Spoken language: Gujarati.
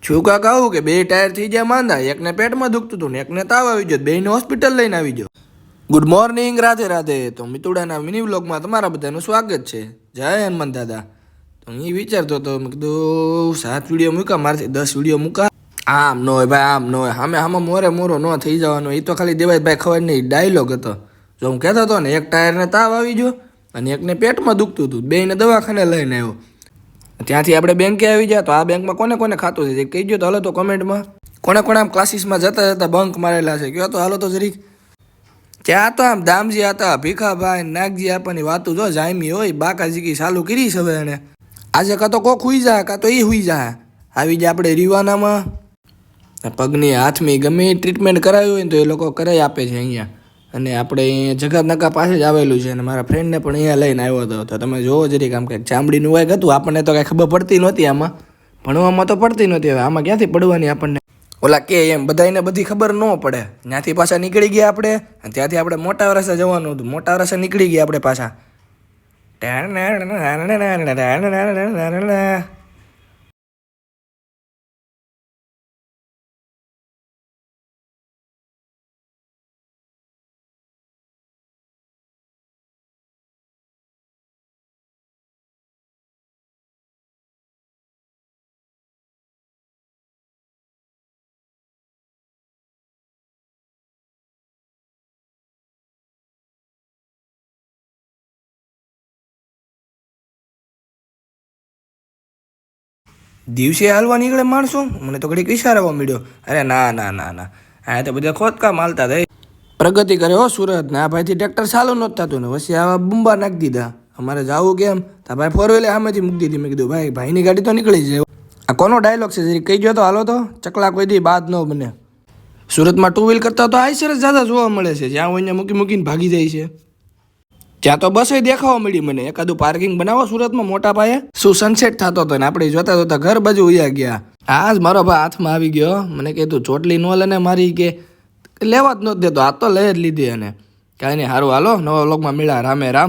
છું કાકા આવું કે બે ટાયર થઈ ગયા માંદા, એકને પેટમાં દુખતું હતું ને એકને તાવ આવી ગયો, બેને હોસ્પિટલ લઈને આવી ગયો. Good morning, Radhe Radhe. તો મિતુડાના મિની વ્લોગમાં તમારા બધાનું સ્વાગત છે. જય હનુમાન દાદા. તો હું વિચારતો હતો, મેં કીધું 7 વિડીયો મૂકા, મારથી 10 વિડીયો મૂકા. આમ ન હોય ભાઈ, આમ ન હોય, આમાં મોરે મોરો ન થઈ જવાનો. એ તો ખાલી દેવાયભાઈ ખબર નહીં ડાયલોગ હતો. જો હું કહેતો હતો ને, એક ટાયરને તાવ આવી ગયો અને એકને પેટમાં દુખતું હતું, બેને દવાખાને લઈને આવ્યો. ત્યાંથી આપણે બેંકે આવી ગયા. તો આ બેંકમાં કોને કોને ખાતું છે કહી દો તો હાલો તો કમેન્ટમાં. કોને કોને આમ ક્લાસીસમાં જતા જતા બંક મારેલા છે કહો તો હાલો તો જરીક. ત્યાં તો આમ દામજી હતા, ભીખાભાઈ, નાગજી આપવાની વાતું જો જાયમી હોય, બાકાજીકી ચાલુ કરી છે હવે એને. આજે કાં તો કોક હુઈ જાય, કાં તો એ હુઈ જાય. આવી જાય આપણે રીવાનામાં. પગની હાથની ગમે એ ટ્રીટમેન્ટ કરાવી હોય ને તો એ લોકો કરાવી આપે છે અહીંયા. અને આપણે અહીંયા જગતનાકા પાસે જ આવેલું છે. અને મારા ફ્રેન્ડને પણ અહીંયા લઈને આવ્યો હતો. તો તમે જોવો જરીક આમ કંઈક ચામડીનું વાયક હતું. આપણને તો કાંઈ ખબર પડતી નહોતી આમાં, ભણવામાં તો પડતી નહોતી. હવે આમાં ક્યાંથી પડવાની આપણને? ઓલા કે એમ બધાને બધી ખબર ન પડે. ત્યાંથી પાછા નીકળી ગયા આપણે. અને ત્યાંથી આપણે મોટા વરસે જવાનું હતું. મોટા વરસે નીકળી ગયા આપણે પાછા. દિવસે હાલવા નીકળે માણસો. મને તો ઘડીક ઈશારાવા મળ્યો. અરે ના ના ના ના, આ તો બધા ખોદકામ હાલતા થાય. પ્રગતિ કરે હો સુરત ને. આ ભાઈથી ટ્રેક્ટર ચાલુ નહોતું થતું ને પછી આવા બુંબા નાખી દીધા. અમારે જવું કેમ? તો ભાઈ 4 વ્હીલર સામેથી મૂકી દીધી. મેં કીધું ભાઈ, ભાઈની ગાડી તો નીકળી જાય. આ કોનો ડાયલોગ છે જરી કહી ગયો તો હાલો તો. ચકલા કોઈ દી બાદ ન બને. સુરતમાં 2 વ્હીલ કરતા તો આઈસર જ જ્યાદા જોવા મળે છે. જ્યાં હોય મૂકી મૂકીને ભાગી જાય છે. ત્યાં તો બસ દેખાવા મળી મને. એકાદું પાર્કિંગ બનાવો સુરતમાં મોટા પાયે. શું સનસેટ થતો હતો ને આપણે જોતા જોતા ઘર બાજુ ઉયા ગયા. આજ મારો ભાઈ હાથમાં આવી ગયો. મને કે તું ચોટલી ન લે ને મારી, કે લેવા જ નહોતો દેતો. આ તો લઈ જ લીધી. અને કાંઈ નહીં, સારું હાલો, નવા વ્લોગમાં મળ્યા. રામે રામ.